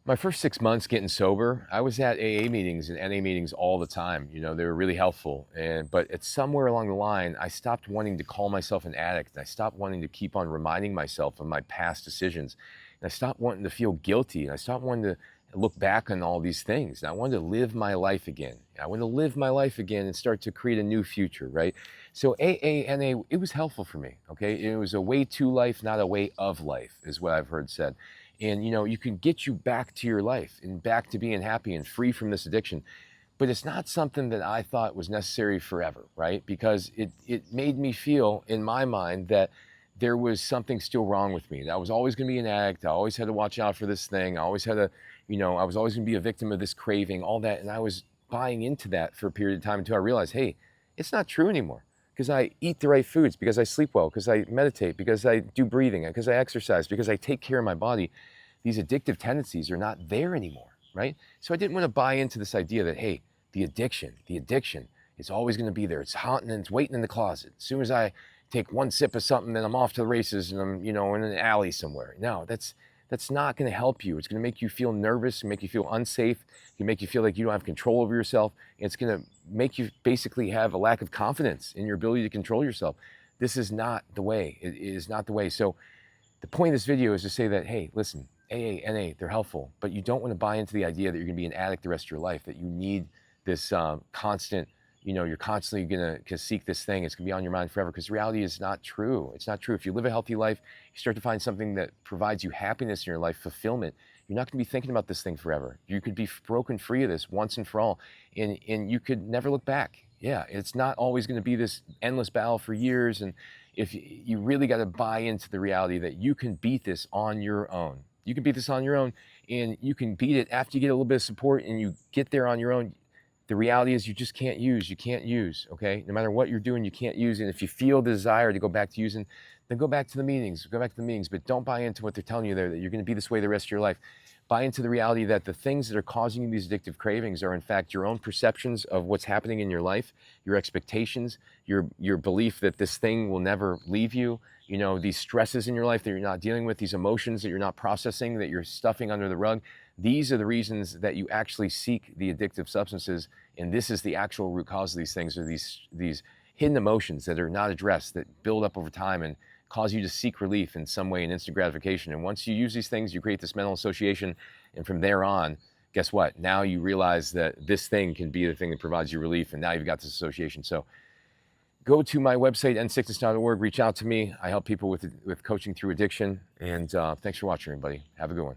My first 6 months getting sober, I was at AA meetings and NA meetings all the time. They were really helpful. But it's somewhere along the line, I stopped wanting to call myself an addict. And I stopped wanting to keep on reminding myself of my past decisions. And I stopped wanting to feel guilty. And I stopped wanting to look back on all these things. And I wanted to live my life again. I wanted to live my life again and start to create a new future, right? So AA, NA, it was helpful for me, okay? It was a way to life, not a way of life, is what I've heard said. And you can get you back to your life and back to being happy and free from this addiction. But it's not something that I thought was necessary forever, right? Because it made me feel in my mind that there was something still wrong with me. That I was always going to be an addict. I always had to watch out for this thing. I always had to, I was always going to be a victim of this craving, all that. And I was buying into that for a period of time until I realized, hey, it's not true anymore. Because I eat the right foods, because I sleep well, because I meditate, because I do breathing, because I exercise, because I take care of my body. These addictive tendencies are not there anymore, right? So I didn't want to buy into this idea that, hey, the addiction is always going to be there. It's haunting and it's waiting in the closet. As soon as I take one sip of something, then I'm off to the races and I'm, in an alley somewhere. No, that's not going to help you. It's going to make you feel nervous, make you feel unsafe. It can make you feel like you don't have control over yourself. And it's going to make you basically have a lack of confidence in your ability to control yourself. This is not the way. It is not the way. So the point of this video is to say that, hey, listen, AA, NA, they're helpful, but you don't want to buy into the idea that you're going to be an addict the rest of your life, that you need this constant, you're constantly going to seek this thing. It's going to be on your mind forever, because reality is not true. It's not true. If you live a healthy life, you start to find something that provides you happiness in your life, fulfillment. You're not going to be thinking about this thing forever. You could be broken free of this once and for all, and you could never look back. Yeah, it's not always going to be this endless battle for years. And if you really got to buy into the reality that you can beat this on your own. You can beat this on your own, and you can beat it after you get a little bit of support and you get there on your own. The reality is you just can't use. You can't use, okay? No matter what you're doing, you can't use. And if you feel the desire to go back to using, then go back to the meetings. Go back to the meetings, but don't buy into what they're telling you there, that you're going to be this way the rest of your life. Buy into the reality that the things that are causing you these addictive cravings are in fact your own perceptions of what's happening in your life, your expectations, your belief that this thing will never leave you, these stresses in your life that you're not dealing with, these emotions that you're not processing, that you're stuffing under the rug. These are the reasons that you actually seek the addictive substances, and this is the actual root cause of these things, are these hidden emotions that are not addressed, that build up over time and cause you to seek relief in some way and instant gratification. And once you use these things, you create this mental association, and from there on, guess what? Now you realize that this thing can be the thing that provides you relief, and now you've got this association. So go to my website, endsickness.org, reach out to me. I help people with coaching through addiction, and thanks for watching, everybody. Have a good one.